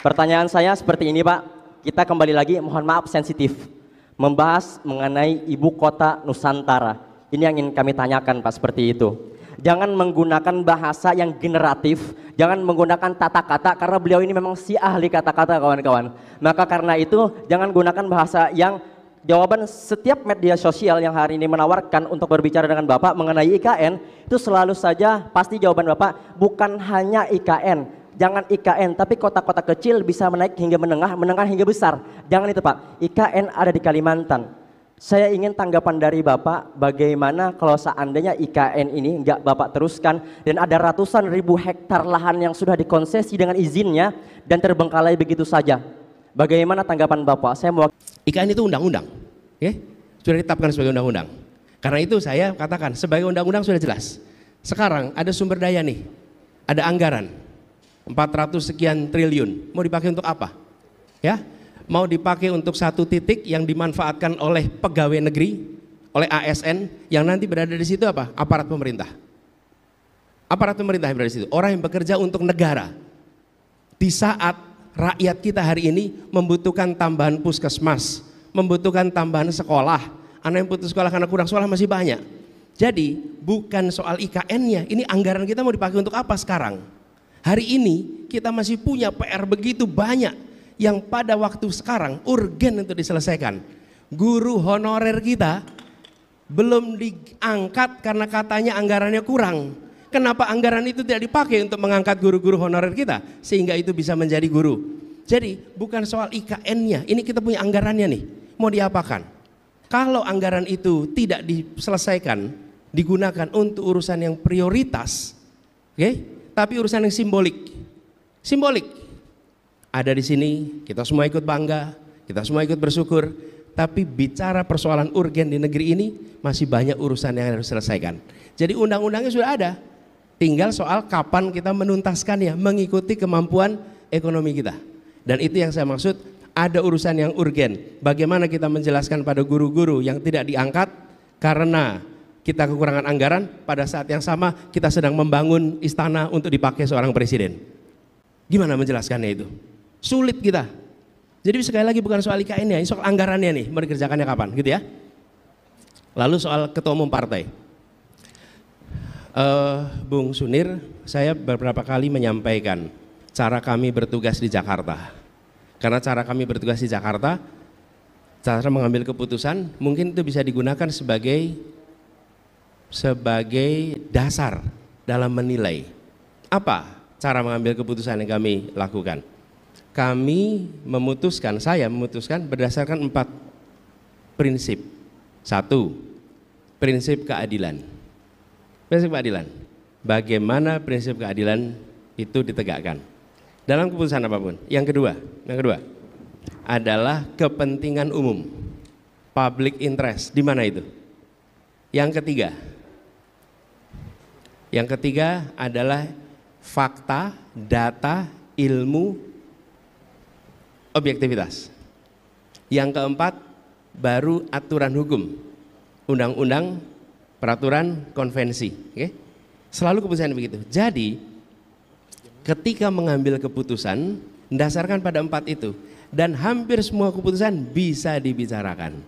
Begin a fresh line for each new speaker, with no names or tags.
Pertanyaan saya seperti ini Pak, kita kembali lagi, mohon maaf sensitif, membahas mengenai ibu kota Nusantara. Ini yang ingin kami tanyakan Pak, seperti itu. Jangan menggunakan bahasa yang generatif, jangan menggunakan tata kata, karena beliau ini memang si ahli kata-kata kawan-kawan. Maka karena itu jangan gunakan bahasa yang jawaban setiap media sosial yang hari ini menawarkan untuk berbicara dengan Bapak mengenai IKN, itu selalu saja pasti jawaban Bapak bukan hanya IKN. Jangan IKN, tapi kota-kota kecil bisa menaik hingga menengah, menengah hingga besar. Jangan itu Pak, IKN ada di Kalimantan. Saya ingin tanggapan dari Bapak, bagaimana kalau seandainya IKN ini nggak Bapak teruskan dan ada ratusan ribu hektar lahan yang sudah dikonsesi dengan izinnya dan terbengkalai begitu saja. Bagaimana tanggapan Bapak? Saya mau
IKN itu undang-undang, sudah ditetapkan sebagai undang-undang. Karena itu saya katakan sebagai undang-undang sudah jelas. Sekarang ada sumber daya nih, ada anggaran 400 sekian triliun, mau dipakai untuk apa? Ya, mau dipakai untuk satu titik yang dimanfaatkan oleh pegawai negeri, oleh ASN yang nanti berada di situ apa? Aparat pemerintah. Aparat pemerintah yang berada di situ, orang yang bekerja untuk negara. Di saat rakyat kita hari ini membutuhkan tambahan puskesmas, membutuhkan tambahan sekolah, anak yang putus sekolah karena kurang sekolah masih banyak. Jadi bukan soal IKN-nya, ini anggaran kita mau dipakai untuk apa sekarang? Hari ini kita masih punya PR begitu banyak yang pada waktu sekarang urgen untuk diselesaikan. Guru honorer kita belum diangkat karena katanya anggarannya kurang. Kenapa anggaran itu tidak dipakai untuk mengangkat guru-guru honorer kita sehingga itu bisa menjadi guru? Jadi bukan soal IKN-nya, ini kita punya anggarannya nih, mau diapakan? Kalau anggaran itu tidak diselesaikan, digunakan untuk urusan yang prioritas, tapi urusan yang simbolik ada di sini, kita semua ikut bangga, kita semua ikut bersyukur, tapi bicara persoalan urgen di negeri ini masih banyak urusan yang harus diselesaikan. Jadi undang-undangnya sudah ada, tinggal soal kapan kita menuntaskannya mengikuti kemampuan ekonomi kita. Dan itu yang saya maksud, ada urusan yang urgen. Bagaimana kita menjelaskan pada guru-guru yang tidak diangkat karena kita kekurangan anggaran, pada saat yang sama kita sedang membangun istana untuk dipakai seorang presiden. Gimana menjelaskannya itu? Sulit kita. Jadi sekali lagi bukan soal IKN-nya, ini soal anggarannya nih, mau dikerjakannya kapan gitu ya. Lalu soal ketua umum partai. Bung Sunir, saya beberapa kali menyampaikan cara kami bertugas di Jakarta. Karena cara kami bertugas di Jakarta, cara mengambil keputusan mungkin itu bisa digunakan sebagai dasar dalam menilai. Apa cara mengambil keputusan yang kami lakukan? Kami memutuskan, saya memutuskan berdasarkan 4 prinsip. 1, prinsip keadilan. Prinsip keadilan. Bagaimana prinsip keadilan itu ditegakkan dalam keputusan apapun. Yang kedua adalah kepentingan umum, public interest. Di mana itu? Yang ketiga adalah fakta, data, ilmu, objektivitas. Yang keempat baru aturan hukum, undang-undang, peraturan, konvensi. Selalu keputusan begitu. Jadi ketika mengambil keputusan mendasarkan pada 4 itu, dan hampir semua keputusan bisa dibicarakan.